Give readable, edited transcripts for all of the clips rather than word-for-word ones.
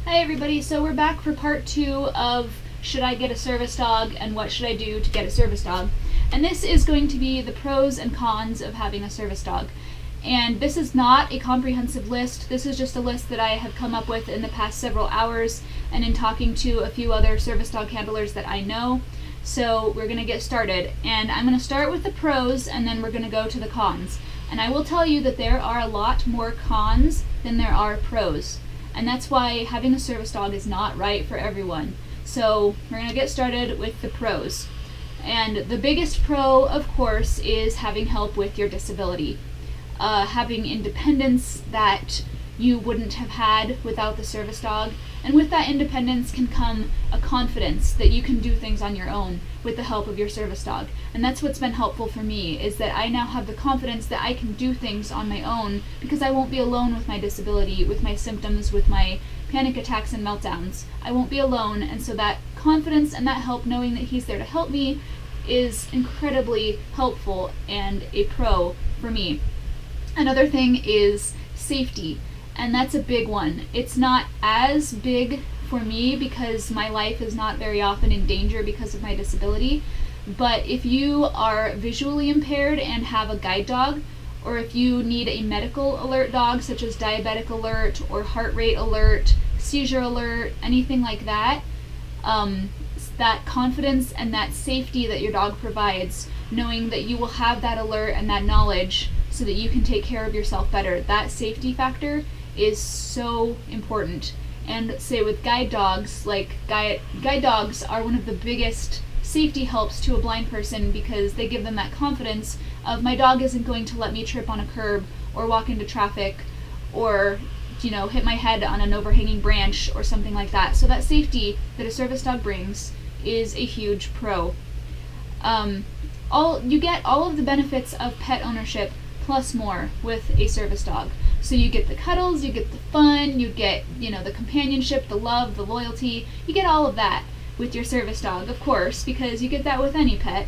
Hi everybody, so we're back for part 2 of should I get a service dog and what should I do to get a service dog. And this is going to be the pros and cons of having a service dog. And this is not a comprehensive list, this is just a list that I have come up with in the past several hours and in talking to a few other service dog handlers that I know. So we're going to get started, and I'm going to start with the pros and then we're going to go to the cons. And I will tell you that there are a lot more cons than there are pros. And that's why having a service dog is not right for everyone. So we're going to get started with the pros. And the biggest pro, of course, is having help with your disability. Having independence that you wouldn't have had without the service dog. And with that independence can come a confidence that you can do things on your own with the help of your service dog. And that's what's been helpful for me, is that I now have the confidence that I can do things on my own because I won't be alone with my disability, with my symptoms, with my panic attacks and meltdowns. I won't be alone, and so that confidence and that help, knowing that he's there to help me, is incredibly helpful and a pro for me. Another thing is safety. And that's a big one. It's not as big for me because my life is not very often in danger because of my disability. But if you are visually impaired and have a guide dog, or if you need a medical alert dog such as diabetic alert or heart rate alert, seizure alert, anything like that, that confidence and that safety that your dog provides, knowing that you will have that alert and that knowledge so that you can take care of yourself better, that safety factor is so important. And say with guide dogs, like guide dogs are one of the biggest safety helps to a blind person because they give them that confidence of my dog isn't going to let me trip on a curb or walk into traffic or hit my head on an overhanging branch or something like that. So that safety that a service dog brings is a huge pro. You get all of the benefits of pet ownership plus more with a service dog. So you get the cuddles, you get the fun, you get, the companionship, the love, the loyalty. You get all of that with your service dog, of course, because you get that with any pet.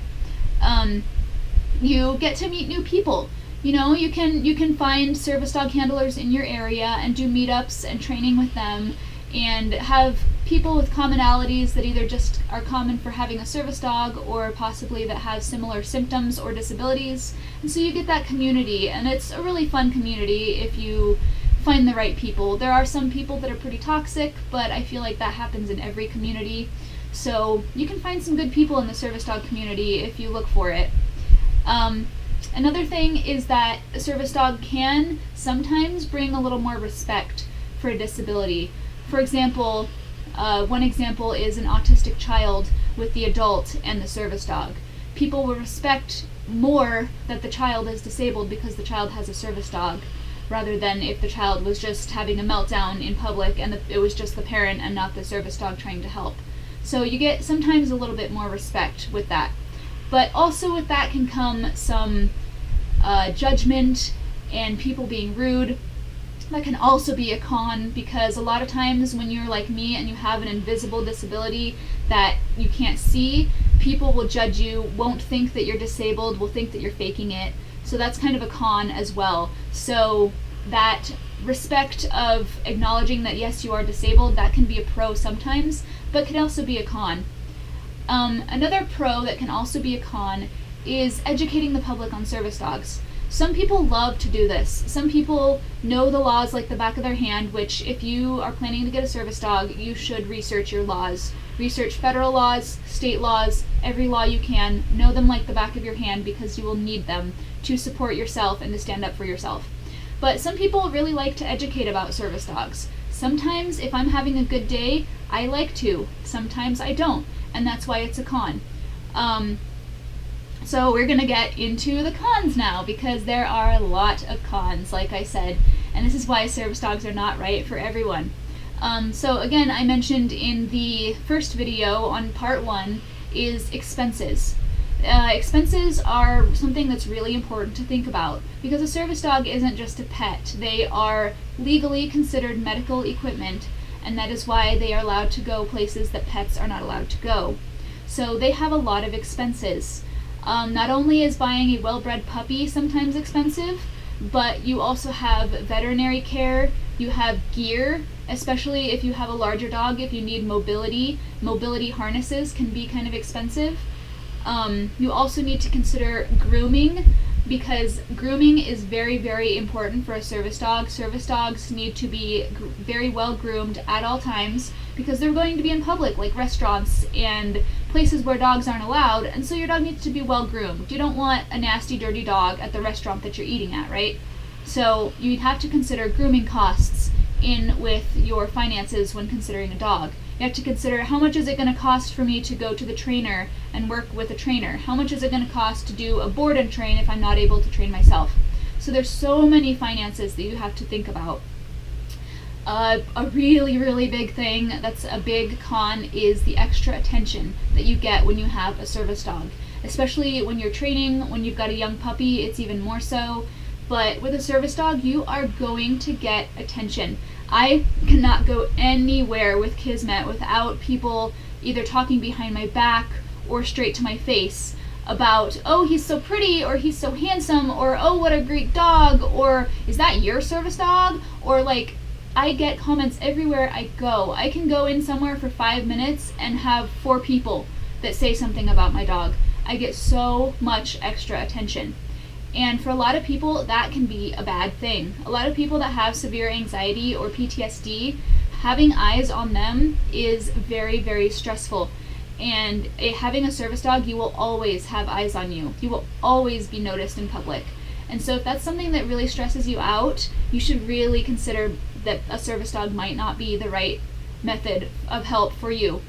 You get to meet new people. You can find service dog handlers in your area and do meetups and training with them and have people with commonalities that either just are common for having a service dog or possibly that have similar symptoms or disabilities. And so you get that community, and it's a really fun community if you find the right people. There are some people that are pretty toxic, but I feel like that happens in every community. So you can find some good people in the service dog community if you look for it. Another thing is that a service dog can sometimes bring a little more respect for a disability. For example, one example is an autistic child with the adult and the service dog. People will respect more that the child is disabled because the child has a service dog, rather than if the child was just having a meltdown in public and it was just the parent and not the service dog trying to help. So you get sometimes a little bit more respect with that. But also with that can come some judgment and people being rude. That can also be a con, because a lot of times when you're like me and you have an invisible disability that you can't see, people will judge you, won't think that you're disabled, will think that you're faking it. So that's kind of a con as well. So that respect of acknowledging that yes, you are disabled, that can be a pro sometimes, but can also be a con. Another pro that can also be a con is educating the public on service dogs. Some people love to do this. Some people know the laws like the back of their hand, which if you are planning to get a service dog, you should research your laws. Research federal laws, state laws, every law you can. Know them like the back of your hand because you will need them to support yourself and to stand up for yourself. But some people really like to educate about service dogs. Sometimes if I'm having a good day, I like to. Sometimes I don't, and that's why it's a con. So we're going to get into the cons now, because there are a lot of cons, like I said, and this is why service dogs are not right for everyone. So again, I mentioned in the first video on part 1 is expenses. Expenses are something that's really important to think about, because a service dog isn't just a pet. They are legally considered medical equipment, and that is why they are allowed to go places that pets are not allowed to go. So they have a lot of expenses. Not only is buying a well-bred puppy sometimes expensive, but you also have veterinary care, you have gear, especially if you have a larger dog. If you need mobility harnesses can be kind of expensive. You also need to consider grooming, because grooming is very, very important for a service dog. Service dogs need to be very well groomed at all times, because they're going to be in public, like restaurants and places where dogs aren't allowed, and so your dog needs to be well groomed. You don't want a nasty, dirty dog at the restaurant that you're eating at, right? So you'd have to consider grooming costs in with your finances when considering a dog. You have to consider, how much is it going to cost for me to go to the trainer and work with a trainer? How much is it going to cost to do a board and train if I'm not able to train myself? So there's so many finances that you have to think about. A really, really big thing that's a big con is the extra attention that you get when you have a service dog. Especially when you're training, when you've got a young puppy, it's even more so. But with a service dog, you are going to get attention. I cannot go anywhere with Kismet without people either talking behind my back or straight to my face about, oh, he's so pretty, or he's so handsome, or oh, what a great dog, or is that your service dog? Or like, I get comments everywhere I go. I can go in somewhere for 5 minutes and have 4 people that say something about my dog. I get so much extra attention. And for a lot of people, that can be a bad thing. A lot of people that have severe anxiety or PTSD, having eyes on them is very, very stressful. And having a service dog, you will always have eyes on you. You will always be noticed in public. And so if that's something that really stresses you out, you should really consider that a service dog might not be the right method of help for you.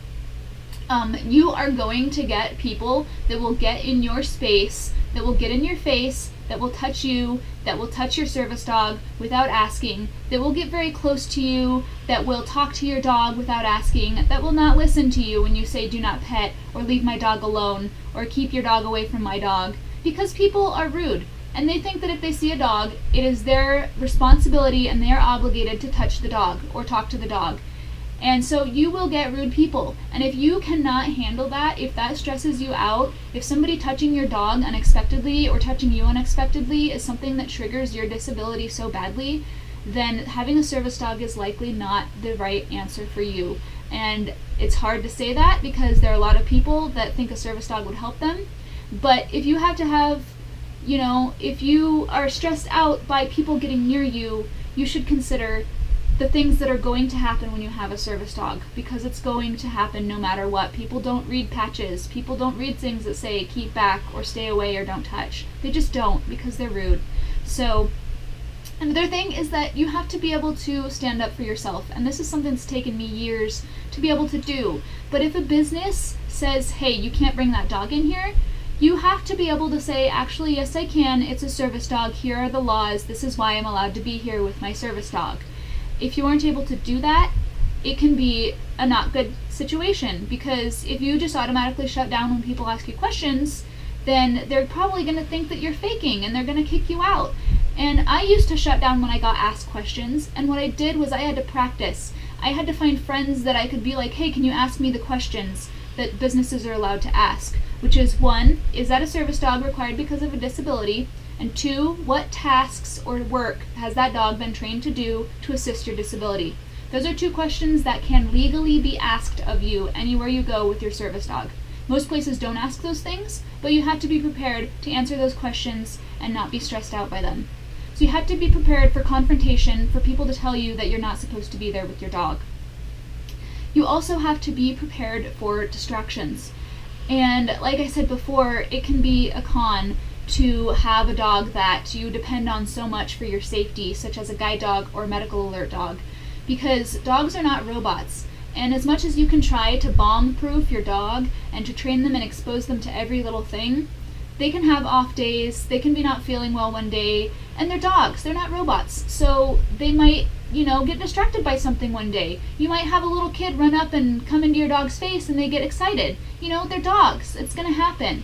You are going to get people that will get in your space, that will get in your face, that will touch you, that will touch your service dog without asking, that will get very close to you, that will talk to your dog without asking, that will not listen to you when you say do not pet, or leave my dog alone, or keep your dog away from my dog, because people are rude. And they think that if they see a dog, it is their responsibility and they are obligated to touch the dog or talk to the dog. And so you will get rude people. And if you cannot handle that, if that stresses you out, if somebody touching your dog unexpectedly or touching you unexpectedly is something that triggers your disability so badly, then having a service dog is likely not the right answer for you. And it's hard to say that because there are a lot of people that think a service dog would help them. But if you have to have, if you are stressed out by people getting near you, you should consider the things that are going to happen when you have a service dog, because it's going to happen no matter what. People don't read patches. People don't read things that say keep back or stay away or don't touch. They just don't, because they're rude. So another thing is that you have to be able to stand up for yourself, and this is something that's taken me years to be able to do. But if a business says, hey, you can't bring that dog in here, you have to be able to say, actually, yes, I can. It's a service dog. Here are the laws. This is why I'm allowed to be here with my service dog. If you aren't able to do that, it can be a not good situation, because if you just automatically shut down when people ask you questions, then they're probably going to think that you're faking and they're going to kick you out. And I used to shut down when I got asked questions, and what I did was I had to practice. I had to find friends that I could be like, hey, can you ask me the questions that businesses are allowed to ask? Which is, 1, is that a service dog required because of a disability? And 2, what tasks or work has that dog been trained to do to assist your disability? Those are 2 questions that can legally be asked of you anywhere you go with your service dog. Most places don't ask those things, but you have to be prepared to answer those questions and not be stressed out by them. So you have to be prepared for confrontation, for people to tell you that you're not supposed to be there with your dog. You also have to be prepared for distractions. And like I said before, it can be a con to have a dog that you depend on so much for your safety, such as a guide dog or medical alert dog, because dogs are not robots. And as much as you can try to bomb-proof your dog and to train them and expose them to every little thing, they can have off days, they can be not feeling well one day, and they're dogs, they're not robots. So they might, get distracted by something one day. You might have a little kid run up and come into your dog's face and they get excited. They're dogs, it's gonna happen.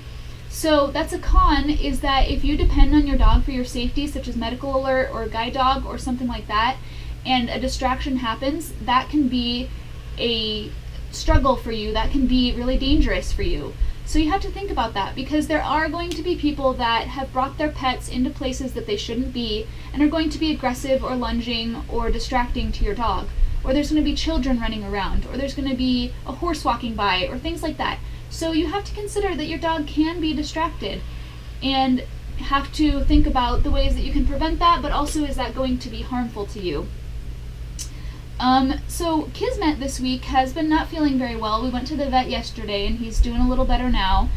So that's a con, is that if you depend on your dog for your safety, such as medical alert or a guide dog or something like that, and a distraction happens, that can be a struggle for you, that can be really dangerous for you. So you have to think about that, because there are going to be people that have brought their pets into places that they shouldn't be and are going to be aggressive or lunging or distracting to your dog. or there's going to be children running around, or there's going to be a horse walking by, or things like that. So you have to consider that your dog can be distracted, and have to think about the ways that you can prevent that, but also, is that going to be harmful to you? So Kismet this week has been not feeling very well. We went to the vet yesterday and he's doing a little better now,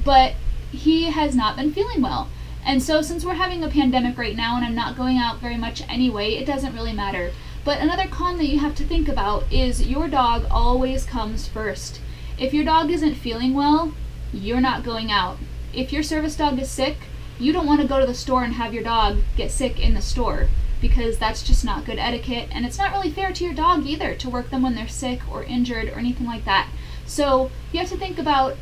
but he has not been feeling well. And so since we're having a pandemic right now and I'm not going out very much anyway, it doesn't really matter. But another con that you have to think about is your dog always comes first. If your dog isn't feeling well, you're not going out. If your service dog is sick, you don't want to go to the store and have your dog get sick in the store, because that's just not good etiquette, and it's not really fair to your dog either to work them when they're sick or injured or anything like that. So you have to think about,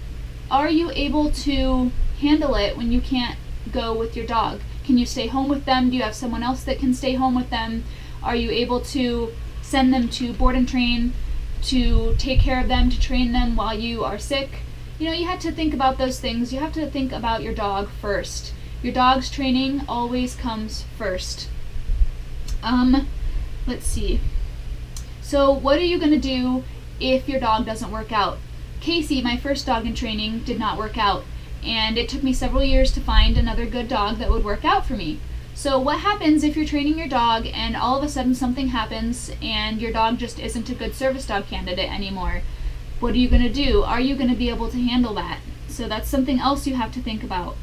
are you able to handle it when you can't go with your dog? Can you stay home with them? Do you have someone else that can stay home with them? Are you able to send them to board and train, to take care of them, to train them while you are sick? You know, you have to think about those things. You have to think about your dog first. Your dog's training always comes first. Let's see. So what are you going to do if your dog doesn't work out? Casey, my first dog in training, did not work out, and it took me several years to find another good dog that would work out for me. So what happens if you're training your dog and all of a sudden something happens and your dog just isn't a good service dog candidate anymore? What are you going to do? Are you going to be able to handle that? So that's something else you have to think about.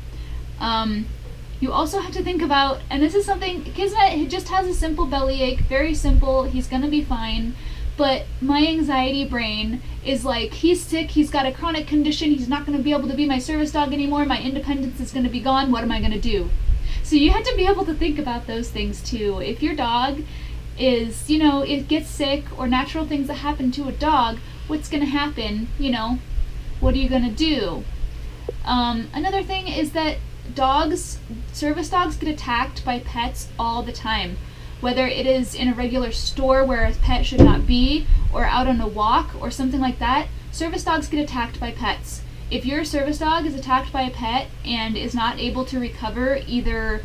You also have to think about, and this is something, Kismet just has a simple bellyache, very simple, he's gonna be fine, but my anxiety brain is like, he's sick, he's got a chronic condition, he's not gonna be able to be my service dog anymore, my independence is gonna be gone, what am I gonna do? So you have to be able to think about those things too. If your dog is, you know, it gets sick, or natural things that happen to a dog, what's gonna happen, you know, what are you gonna do? Another thing is that service dogs get attacked by pets all the time. Whether it is in a regular store where a pet should not be, or out on a walk, or something like that, service dogs get attacked by pets. If your service dog is attacked by a pet and is not able to recover either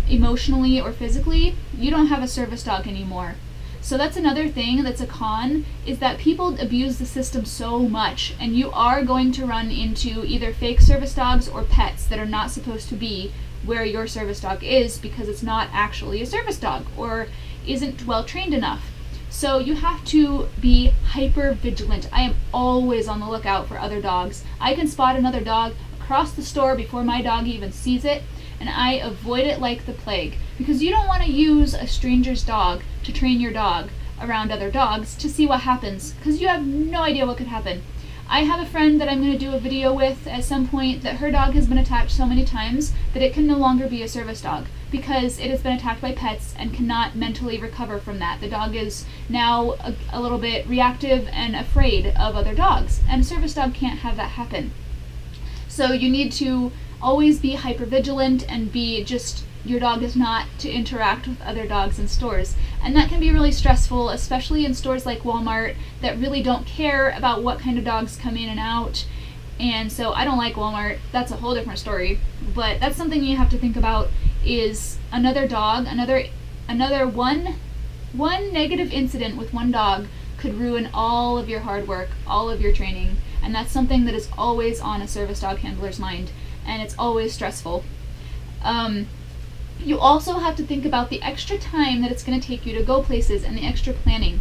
emotionally or physically, you don't have a service dog anymore. So that's another thing that's a con, is that people abuse the system so much, and you are going to run into either fake service dogs or pets that are not supposed to be where your service dog is, because it's not actually a service dog or isn't well trained enough. So you have to be hyper vigilant. I am always on the lookout for other dogs. I can spot another dog across the store before my dog even sees it, and I avoid it like the plague, because you don't want to use a stranger's dog to train your dog around other dogs to see what happens, because you have no idea what could happen. I have a friend that I'm going to do a video with at some point that her dog has been attacked so many times that it can no longer be a service dog, because it has been attacked by pets and cannot mentally recover from that. The dog is now a little bit reactive and afraid of other dogs, and a service dog can't have that happen. So you need to always be hyper vigilant and be just, your dog is not to interact with other dogs in stores. And that can be really stressful, especially in stores like Walmart that really don't care about what kind of dogs come in and out. And so I don't like Walmart. That's a whole different story. But that's something you have to think about, is another dog, another one negative incident with one dog could ruin all of your hard work, all of your training. And that's something that is always on a service dog handler's mind, and it's always stressful. You also have to think about the extra time that it's going to take you to go places and the extra planning.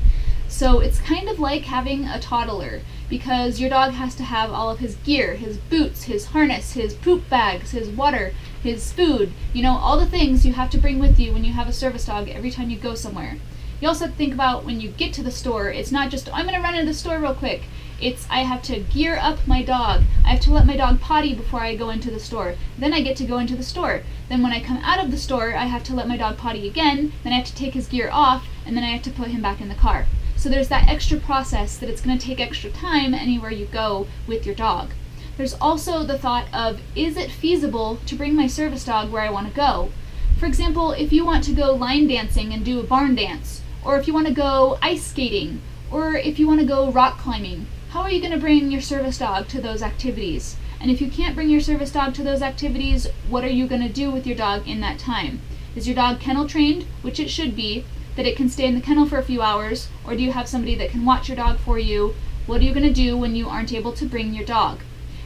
So it's kind of like having a toddler, because your dog has to have all of his gear, his boots, his harness, his poop bags, his water, his food, you know, all the things you have to bring with you when you have a service dog every time you go somewhere. You also have to think about when you get to the store, it's not just, I'm going to run into the store real quick. It's, I have to gear up my dog. I have to let my dog potty before I go into the store. Then I get to go into the store. Then when I come out of the store, I have to let my dog potty again. Then I have to take his gear off, and then I have to put him back in the car. So there's that extra process that it's going to take extra time anywhere you go with your dog. There's also the thought of, is it feasible to bring my service dog where I want to go? For example, if you want to go line dancing and do a barn dance, or if you want to go ice skating, or if you want to go rock climbing, how are you going to bring your service dog to those activities? And if you can't bring your service dog to those activities, what are you going to do with your dog in that time? Is your dog kennel trained, which it should be, that it can stay in the kennel for a few hours, or do you have somebody that can watch your dog for you? What are you going to do when you aren't able to bring your dog?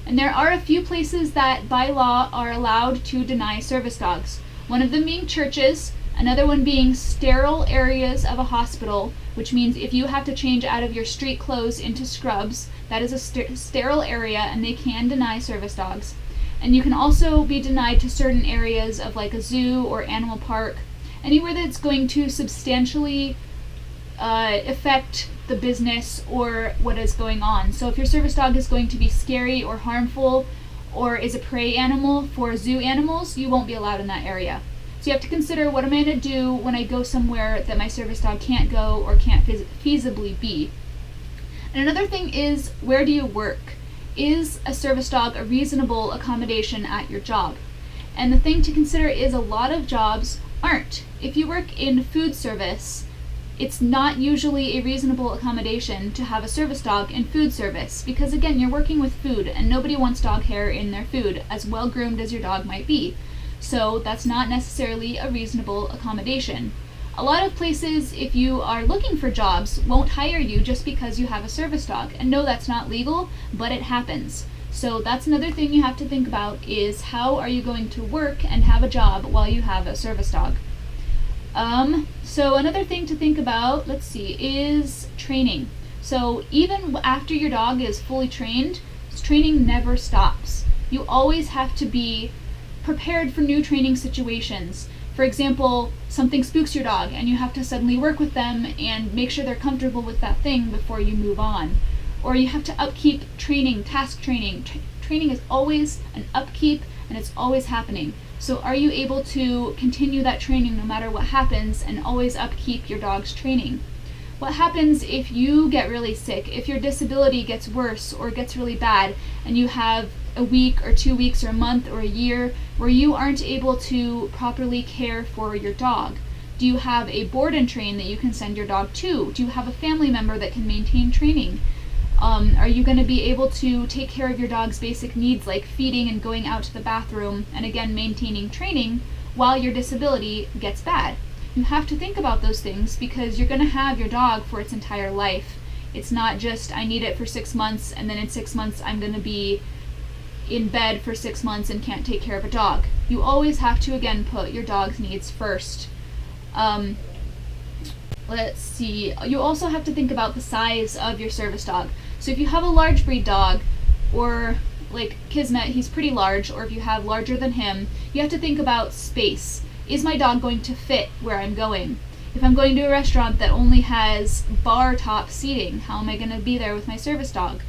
And there are a few places that by law are allowed to deny service dogs. One of them being churches, another one being sterile areas of a hospital, which means if you have to change out of your street clothes into scrubs, that is a sterile area and they can deny service dogs. And you can also be denied to certain areas of like a zoo or animal park, anywhere that's going to substantially affect the business or what is going on. So if your service dog is going to be scary or harmful or is a prey animal for zoo animals, you won't be allowed in that area. So you have to consider, what am I going to do when I go somewhere that my service dog can't go or can't feasibly be? And another thing is, where do you work? Is a service dog a reasonable accommodation at your job? And the thing to consider is a lot of jobs aren't. If you work in food service, it's not usually a reasonable accommodation to have a service dog in food service, because again, you're working with food and nobody wants dog hair in their food, as well groomed as your dog might be. So that's not necessarily a reasonable accommodation. A lot of places, if you are looking for jobs, won't hire you just because you have a service dog. And no, that's not legal, but it happens. So that's another thing you have to think about, is how are you going to work and have a job while you have a service dog? So another thing to think about, let's see, is training. So even after your dog is fully trained, training never stops. You always have to be prepared for new training situations. For example, something spooks your dog and you have to suddenly work with them and make sure they're comfortable with that thing before you move on. Or you have to upkeep training, task training. Training is always an upkeep and it's always happening. So are you able to continue that training no matter what happens and always upkeep your dog's training? What happens if you get really sick, if your disability gets worse or gets really bad and you have a week or 2 weeks or a month or a year where you aren't able to properly care for your dog? Do you have a board and train that you can send your dog to? Do you have a family member that can maintain training? Are you going to be able to take care of your dog's basic needs like feeding and going out to the bathroom and again maintaining training while your disability gets bad? You have to think about those things because you're going to have your dog for its entire life. It's not just I need it for 6 months and then in 6 months I'm going to be in bed for 6 months and can't take care of a dog. You always have to again put your dog's needs first. Let's see, you also have to think about the size of your service dog. So if you have a large breed dog, or like Kismet, he's pretty large, or if you have larger than him, you have to think about space. Is my dog going to fit where I'm going? If I'm going to a restaurant that only has bar top seating, how am I going to be there with my service dog?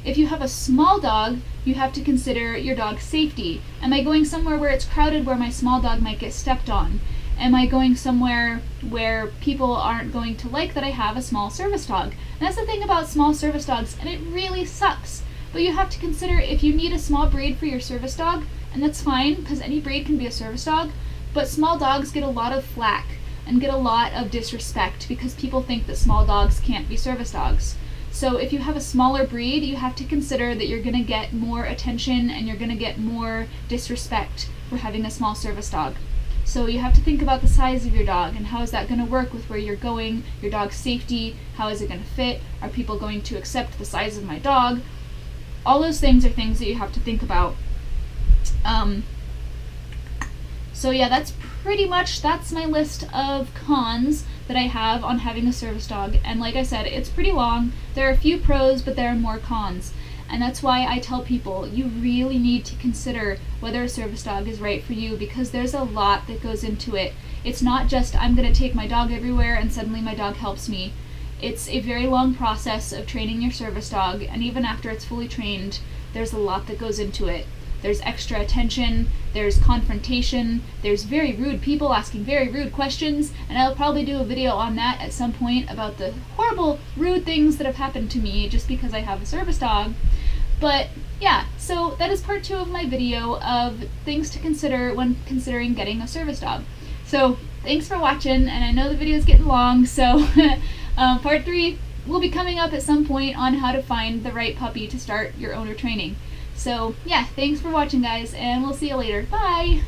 If you have a small dog, you have to consider your dog's safety. Am I going somewhere where it's crowded where my small dog might get stepped on? Am I going somewhere where people aren't going to like that I have a small service dog? And that's the thing about small service dogs, and it really sucks. But you have to consider if you need a small breed for your service dog, and that's fine, because any breed can be a service dog, but small dogs get a lot of flack and get a lot of disrespect because people think that small dogs can't be service dogs. So if you have a smaller breed, you have to consider that you're going to get more attention and you're going to get more disrespect for having a small service dog. So you have to think about the size of your dog and how is that going to work with where you're going, your dog's safety, how is it going to fit, are people going to accept the size of my dog? All those things are things that you have to think about. So yeah, that's my list of cons that I have on having a service dog. And like I said, it's pretty long. There are a few pros, but there are more cons. And that's why I tell people you really need to consider whether a service dog is right for you, because there's a lot that goes into it. It's not just I'm going to take my dog everywhere and suddenly my dog helps me. It's a very long process of training your service dog, and even after it's fully trained, there's a lot that goes into it. There's extra attention, there's confrontation, there's very rude people asking very rude questions, and I'll probably do a video on that at some point about the horrible, rude things that have happened to me just because I have a service dog. But yeah, so that is part 2 of my video of things to consider when considering getting a service dog. So thanks for watching, and I know the video is getting long, so part 3 will be coming up at some point on how to find the right puppy to start your owner training. So yeah, thanks for watching guys, and we'll see you later. Bye!